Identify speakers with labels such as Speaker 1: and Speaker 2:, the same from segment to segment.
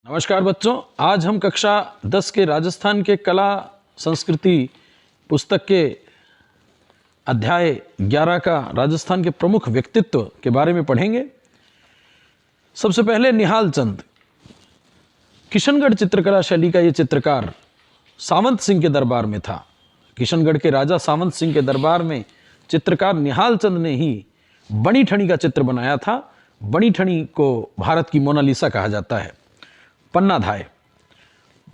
Speaker 1: नमस्कार बच्चों, आज हम कक्षा 10 के राजस्थान के कला संस्कृति पुस्तक के अध्याय 11 का राजस्थान के प्रमुख व्यक्तित्व के बारे में पढ़ेंगे। सबसे पहले निहाल चंद। किशनगढ़ चित्रकला शैली का ये चित्रकार सावंत सिंह के दरबार में था। किशनगढ़ के राजा सावंत सिंह के दरबार में चित्रकार निहाल चंद ने ही बनी ठनी का चित्र बनाया था। बनी ठनी को भारत की मोनालिसा कहा जाता है। पन्ना धाय।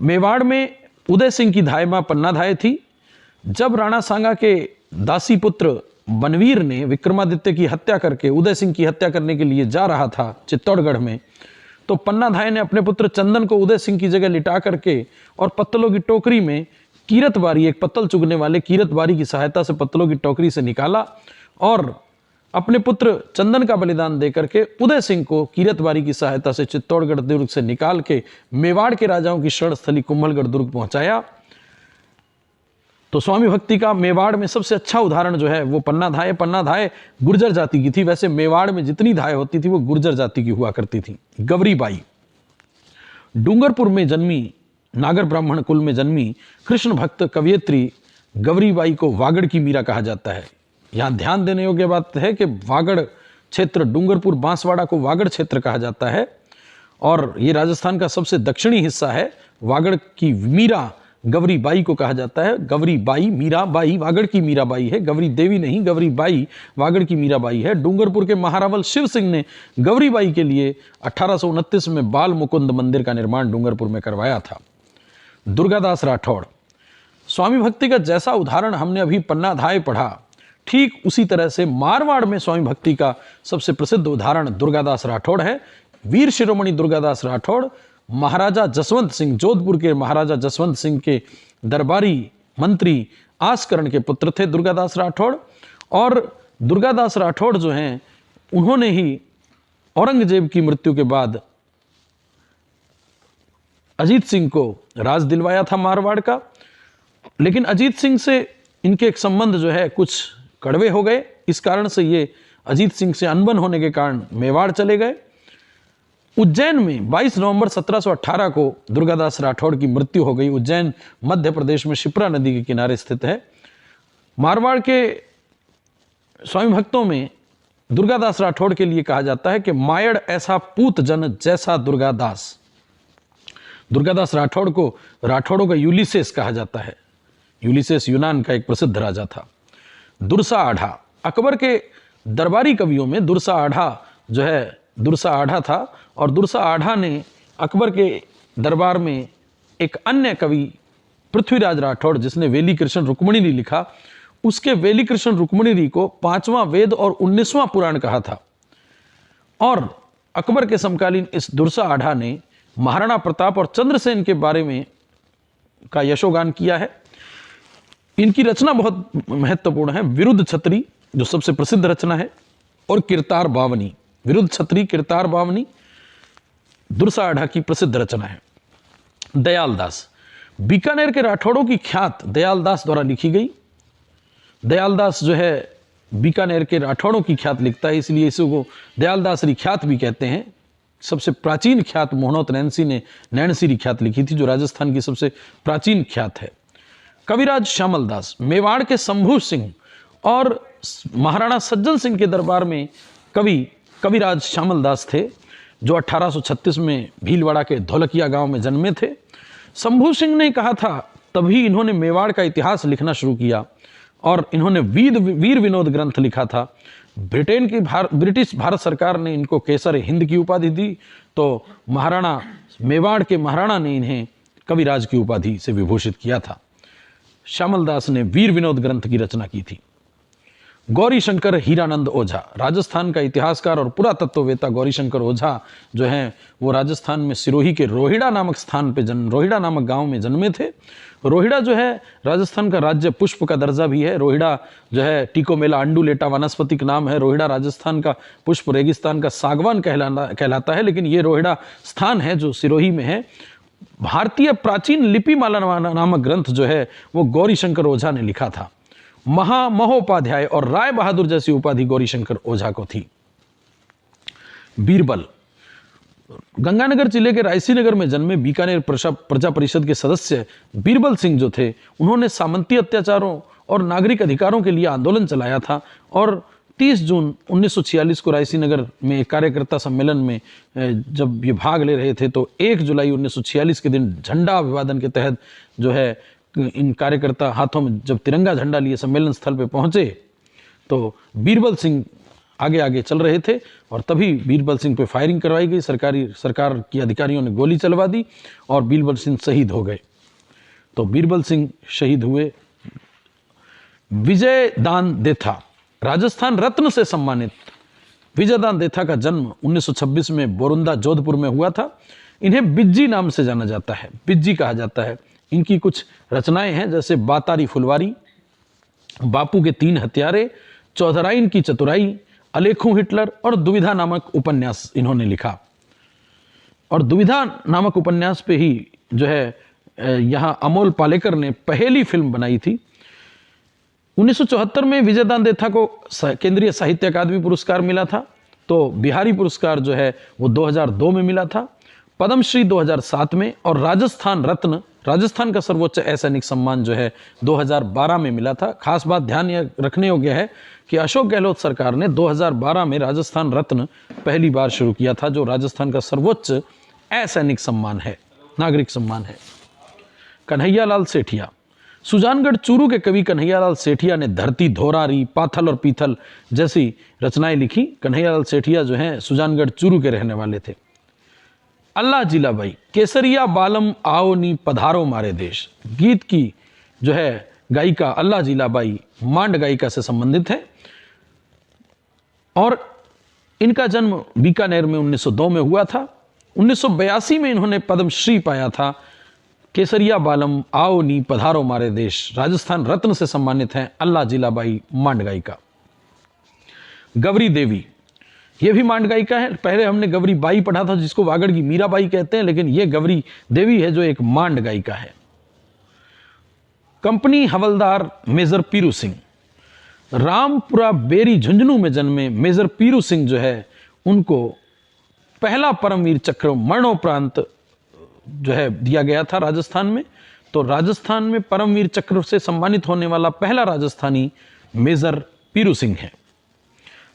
Speaker 1: मेवाड़ में उदय सिंह की धाय मां पन्ना धाय थी। जब राणा सांगा के दासी पुत्र बनवीर ने विक्रमादित्य की हत्या करके उदय सिंह की हत्या करने के लिए जा रहा था चित्तौड़गढ़ में, तो पन्ना धाय ने अपने पुत्र चंदन को उदय सिंह की जगह लिटा करके और पत्तलों की टोकरी में कीरत बारी, एक पत्तल चुगने वाले कीरत बारी की सहायता से पत्तलों की टोकरी से निकाला और अपने पुत्र चंदन का बलिदान देकर के उदय सिंह को कीरत बारी की सहायता से चित्तौड़गढ़ दुर्ग से निकाल के मेवाड़ के राजाओं की शरण स्थली कुंभलगढ़ दुर्ग पहुंचाया। तो स्वामी भक्ति का मेवाड़ में सबसे अच्छा उदाहरण जो है वो पन्ना धाय। पन्ना धाय गुर्जर जाति की थी। वैसे मेवाड़ में जितनी धाय होती थी वो गुर्जर जाति की हुआ करती थी। गवरी बाई डूंगरपुर में जन्मी, नागर ब्राह्मण कुल में जन्मी कृष्ण भक्त कवयित्री गवरी बाई को वागड़ की मीरा कहा जाता है। यहाँ ध्यान देने योग्य बात है कि वागड़ क्षेत्र, डूंगरपुर बांसवाड़ा को वागड़ क्षेत्र कहा जाता है और ये राजस्थान का सबसे दक्षिणी हिस्सा है। वागड़ की मीरा गवरी बाई को कहा जाता है। गवरी बाई, मीरा बाई वागड़ की मीरा बाई है। गवरी देवी नहीं, गवरी बाई वागड़ की मीरा बाई है। डूंगरपुर के महारावल शिव सिंह ने गवरी बाई के लिए 1829 में बाल मुकुंद मंदिर का निर्माण डूंगरपुर में करवाया था। दुर्गादास राठौड़। स्वामी भक्ति का जैसा उदाहरण हमने अभी पन्ना धाय पढ़ा, ठीक उसी तरह से मारवाड़ में स्वामी भक्ति का सबसे प्रसिद्ध उदाहरण दुर्गादास राठौड़ है। वीर शिरोमणि दुर्गादास राठौड़ महाराजा जसवंत सिंह, जोधपुर के महाराजा जसवंत सिंह के दरबारी मंत्री आसकरण के पुत्र थे दुर्गादास राठौड़। और दुर्गादास राठौड़ जो हैं उन्होंने ही औरंगजेब की मृत्यु के बाद अजीत सिंह को राज दिलवाया था मारवाड़ का। लेकिन अजीत सिंह से इनके एक संबंध जो है कुछ कड़वे हो गए। इस कारण से ये अजीत सिंह से अनबन होने के कारण मेवाड़ चले गए। उज्जैन में 22 नवंबर 1718 को दुर्गादास राठौड़ की मृत्यु हो गई। उज्जैन मध्य प्रदेश में शिप्रा नदी के किनारे स्थित है। मारवाड़ के स्वामी भक्तों में दुर्गादास राठौड़ के लिए कहा जाता है कि मायड़ ऐसा पूत जन जैसा दुर्गादास। दुर्गादास राठौड़ को राठौड़ों का यूलिसेस कहा जाता है। यूलिसेस यूनान का एक प्रसिद्ध राजा था। दुरसा आढ़ा। अकबर के दरबारी कवियों में दुरसा आढ़ा जो है, दुरसा आढ़ा था और दुरसा आढ़ा ने अकबर के दरबार में एक अन्य कवि पृथ्वीराज राठौड़, जिसने वेली कृष्ण रुक्मणी लिखा, उसके वेली कृष्ण रुक्मणी को 5वां वेद और 19वां पुराण कहा था। और अकबर के समकालीन इस दुरसा आढ़ा ने महाराणा प्रताप और चंद्रसेन के बारे में का यशोगान किया है। इनकी रचना बहुत महत्वपूर्ण है। विरुद्ध छत्री जो सबसे प्रसिद्ध रचना है, और किरतार बावनी। विरुद्ध छत्री, किरतार बावनी दुरसा आढ़ा की प्रसिद्ध रचना है। दयालदास। बीकानेर के राठौड़ों की ख्यात दयालदास द्वारा लिखी गई। दयालदास जो है बीकानेर के राठौड़ों की ख्यात लिखता है, इसलिए इसको दयालदासरी ख्यात भी कहते हैं। सबसे प्राचीन ख्यात मोहनोत नैन्सी ने नैणसीरी ख्यात लिखी थी, जो राजस्थान की सबसे प्राचीन ख्यात है। कविराज श्यामल दास। मेवाड़ के शंभू सिंह और महाराणा सज्जन सिंह के दरबार में कविराज श्यामल दास थे, जो 1836 में भीलवाड़ा के धौलकिया गांव में जन्मे थे। शंभू सिंह ने कहा था, तभी इन्होंने मेवाड़ का इतिहास लिखना शुरू किया और इन्होंने वीर विनोद ग्रंथ लिखा था। ब्रिटिश भारत सरकार ने इनको केसर हिंद की उपाधि दी, तो मेवाड़ के महाराणा ने इन्हें कविराज की उपाधि से विभूषित किया था। श्यामल दास ने वीर विनोद ग्रंथ की रचना की थी। गौरी शंकर हीरानंद ओझा। राजस्थान का इतिहासकार और पुरातत्ववेत्ता गौरी शंकर ओझा जो हैं वो राजस्थान में सिरोही के रोहिड़ा नामक स्थान पे रोहिड़ा नामक गांव में जन्मे थे। रोहिड़ा जो है राजस्थान का राज्य पुष्प का दर्जा भी है। रोहिड़ा जो है टिकोमेला अंडुलेटा वानस्पतिक नाम है। रोहिड़ा राजस्थान का पुष्प रेगिस्तान का सागवान कहलाता है, लेकिन ये रोहिड़ा स्थान है जो सिरोही में है। भारतीय प्राचीन लिपिमाला नामक ग्रंथ जो है वो गौरी शंकर ओझा ने लिखा था। महोपाध्याय और राय बहादुर जैसी उपाधि गौरी शंकर ओझा को थी। बीरबल। गंगानगर जिले के रायसी नगर में जन्मे बीकानेर प्रजा परिषद के सदस्य बीरबल सिंह जो थे, उन्होंने सामंती अत्याचारों और नागरिक अधिकारों के लिए आंदोलन चलाया था और 30 जून 1946 को रायसी नगर में एक कार्यकर्ता सम्मेलन में जब ये भाग ले रहे थे तो 1 जुलाई 1946 के दिन झंडा अभिवादन के तहत जो है इन कार्यकर्ता हाथों में जब तिरंगा झंडा लिए सम्मेलन स्थल पे पहुंचे तो बीरबल सिंह आगे आगे चल रहे थे और तभी बीरबल सिंह पे फायरिंग करवाई गई। सरकार की अधिकारियों ने गोली चलवा दी और बीरबल सिंह शहीद हो गए। तो बीरबल सिंह शहीद हुए। विजय दान देथा राजस्थान रत्न से सम्मानित विजय दान देथा का जन्म 1926 में बोरुंदा जोधपुर में हुआ था। इन्हें बिज्जी नाम से जाना जाता है, बिज्जी कहा जाता है। इनकी कुछ रचनाएं हैं जैसे बातारी फुलवारी, बापू के 3 हत्यारे, चौधराइन की चतुराई, अलेखू हिटलर और दुविधा नामक उपन्यास इन्होंने लिखा। और दुविधा नामक उपन्यास पे ही जो है यहाँ अमोल पालेकर ने पहली फिल्म बनाई थी। 1974 में विजय दान देथा को केंद्रीय साहित्य अकादमी पुरस्कार मिला था। तो बिहारी पुरस्कार जो है वो 2002 में मिला था, पद्मश्री 2007 में और राजस्थान रत्न, राजस्थान का सर्वोच्च असैनिक सम्मान जो है 2012 में मिला था। खास बात ध्यान रखने योग्य है कि अशोक गहलोत सरकार ने 2012 में राजस्थान रत्न पहली बार शुरू किया था, जो राजस्थान का सर्वोच्च असैनिक सम्मान है, नागरिक सम्मान है। कन्हैयालाल सेठिया, सुजानगढ़ चूरू के कवि कन्हैयालाल सेठिया ने धरती, धोरारी, पाथल और पीथल जैसी रचनाएं लिखी। कन्हैयालाल सेठिया जो हैं सुजानगढ़ चूरू के रहने वाले थे। अल्लाह जिलाबाई, केसरिया बालम आओ नी पधारो मारे देश, गीत की जो है गायिका अल्लाह जिलाबाई मांड गायिका से संबंधित है और इनका जन्म बीकानेर में 1902 में हुआ था। 1982 में इन्होंने पद्मश्री पाया था। केसरिया बालम आओ नी पधारो मारे देश, राजस्थान रत्न से सम्मानित हैं अल्लाह जिलाबाई मांड गायिका। गवरी देवी, ये भी मांड गायिका है। पहले हमने गवरी बाई पढ़ा था जिसको वागड़ की मीराबाई कहते हैं, लेकिन ये गवरी देवी है जो एक मांड गायिका है। कंपनी हवलदार मेजर पीरू सिंह, रामपुरा बेरी झुंझुनू में जन्मे मेजर पीरू सिंह जो है उनको पहला परमवीर चक्र मरणोपरांत जो है दिया गया था राजस्थान में। तो राजस्थान में परमवीर चक्र से सम्मानित होने वाला पहला राजस्थानी मेजर पीरू सिंह है।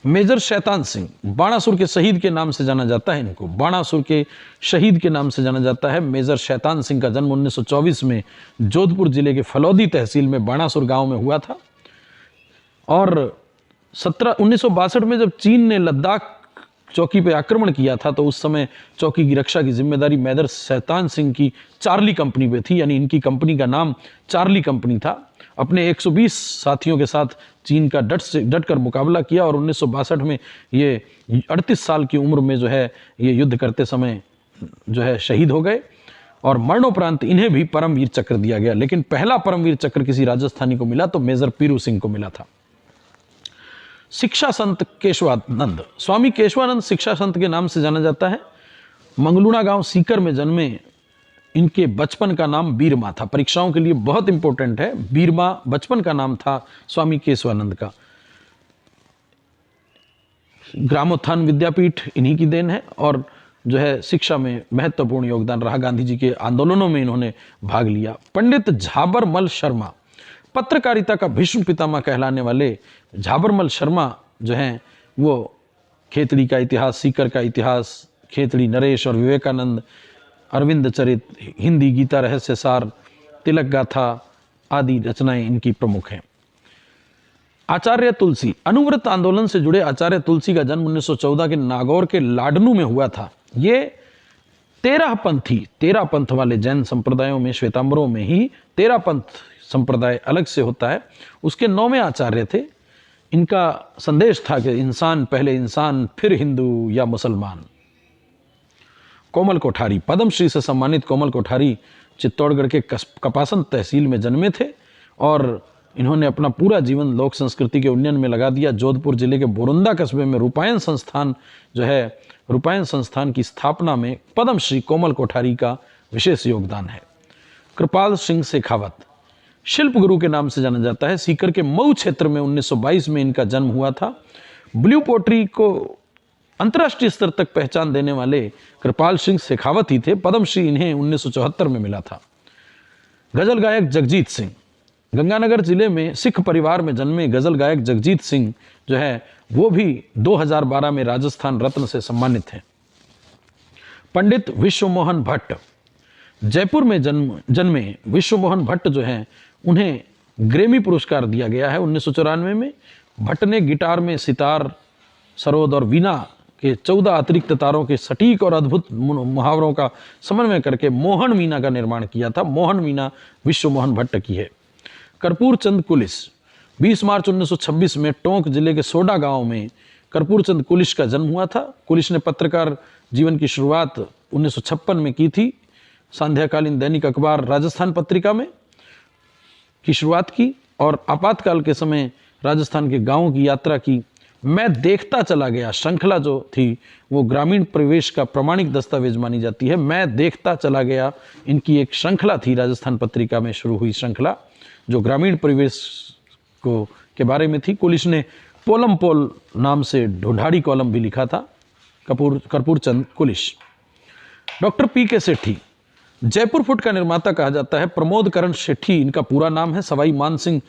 Speaker 1: मेजर शैतान सिंह, बाणासुर के शहीद के नाम से जाना जाता है, इनको बाणासुर के शहीद के नाम से जाना जाता है। मेजर शैतान सिंह का जन्म 1924 में जोधपुर जिले के फलौदी तहसील में बाणासुर गांव में हुआ था और 1962 में जब चीन ने लद्दाख चौकी पे आक्रमण किया था तो उस समय चौकी की रक्षा की जिम्मेदारी मेजर शैतान सिंह की चार्ली कंपनी पे थी, यानी इनकी कंपनी का नाम चार्ली कंपनी था। अपने 120 साथियों के साथ चीन का डट कर मुकाबला किया और 1962 में ये 38 साल की उम्र में जो है ये युद्ध करते समय जो है शहीद हो गए और मरणोपरांत इन्हें भी परमवीर चक्र दिया गया। लेकिन पहला परमवीर चक्र किसी राजस्थानी को मिला तो मेजर पीरू सिंह को मिला था। शिक्षा संत केशवानंद, स्वामी केशवानंद शिक्षा संत के नाम से जाना जाता है। मंगलूना गांव सीकर में जन्मे। इनके बचपन का नाम बीरमा था, परीक्षाओं के लिए बहुत इंपॉर्टेंट है। बीरमा बचपन का नाम था स्वामी केशवानंद का। ग्रामोत्थान विद्यापीठ इन्हीं की देन है और जो है शिक्षा में महत्वपूर्ण योगदान रहा। गांधी जी के आंदोलनों में इन्होंने भाग लिया। पंडित झाबरमल शर्मा, पत्रकारिता का भीष्म पितामह कहलाने वाले झाबरमल शर्मा जो हैं वो खेतड़ी का इतिहास, सीकर का इतिहास, खेतड़ी नरेश और विवेकानंद, अरविंद चरित, हिंदी गीता रहस्य सार, तिलक गाथा आदि रचनाएं इनकी प्रमुख हैं। आचार्य तुलसी, अनुव्रत आंदोलन से जुड़े आचार्य तुलसी का जन्म 1914 के नागौर के लाडनू में हुआ था। ये 13 पंथ वाले जैन संप्रदायों में, श्वेतांबरों में ही 13 पंथ संप्रदाय अलग से होता है, उसके 9वें आचार्य थे। इनका संदेश था कि इंसान पहले इंसान, फिर हिंदू या मुसलमान। कोमल कोठारी, पद्मश्री से सम्मानित कोमल कोठारी चित्तौड़गढ़ के कपासन तहसील में जन्मे थे और इन्होंने अपना पूरा जीवन लोक संस्कृति के उन्नयन में लगा दिया। जोधपुर जिले के बोरुंदा कस्बे में रूपायन संस्थान जो है, रूपायन संस्थान की स्थापना में पद्मश्री कोमल कोठारी का विशेष योगदान है। कृपाल सिंह शेखावत, शिल्प गुरु के नाम से जाना जाता है। सीकर के मऊ क्षेत्र में 1922 में इनका जन्म हुआ था। ब्लू पोट्री को अंतर्राष्ट्रीय स्तर तक पहचान देने वाले कृपाल सिंह शेखावत ही थे। पद्मश्री इन्हें 1974 में मिला था। गजल गायक जगजीत सिंह, गंगानगर जिले में सिख परिवार में जन्मे गजल गायक जगजीत सिंह जो है वो भी 2012 में राजस्थान रत्न से सम्मानित हैं। पंडित विश्वमोहन भट्ट, जयपुर में जन्मे विश्वमोहन भट्ट जो हैं उन्हें ग्रैमी पुरस्कार दिया गया है 1994 में। भट्ट ने गिटार में सितार, सरोद और वीणा के 14 अतिरिक्त तारों के सटीक और अद्भुत मुहावरों का समन्वय करके मोहन मीना का निर्माण किया था। मोहन मीना विश्वमोहन भट्ट की है। कर्पूर चंद कुलिश, 20 मार्च 1926 में टोंक जिले के सोडा गांव में कर्पूर चंद कुलिश का जन्म हुआ था। कुलिश ने पत्रकार जीवन की शुरुआत 1956 में की थी। संध्याकालीन दैनिक अखबार राजस्थान पत्रिका में की शुरुआत की और आपातकाल के समय राजस्थान के गांवों की यात्रा की। मैं देखता चला गया श्रृंखला जो थी वो ग्रामीण परिवेश का प्रमाणिक दस्तावेज मानी जाती है। मैं देखता चला गया इनकी एक श्रृंखला थी, राजस्थान पत्रिका में शुरू हुई श्रृंखला जो ग्रामीण परिवेश को के बारे में थी। कुलिश ने पोलम पोल नाम से ढूंढाड़ी कॉलम भी लिखा था। Karpoor Chand Kulish. Doctor P K. Sethi, Jaipur foot का निर्माता कहा जाता है। प्रमोद करण सेठी इनका पूरा नाम है। सवाई मानसिंह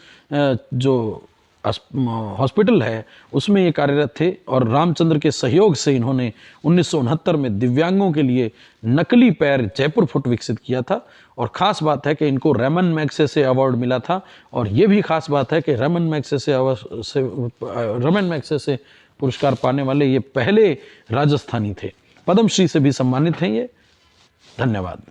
Speaker 1: जो हॉस्पिटल है उसमें ये कार्यरत थे और रामचंद्र के सहयोग से इन्होंने 1969 में दिव्यांगों के लिए नकली पैर जयपुर फुट विकसित किया था। और ख़ास बात है कि इनको रेमन मैग्सेसे अवार्ड मिला था। और ये भी ख़ास बात है कि रेमन मैग्सेसे पुरस्कार पाने वाले ये पहले राजस्थानी थे। पद्मश्री से भी सम्मानित हैं ये। धन्यवाद।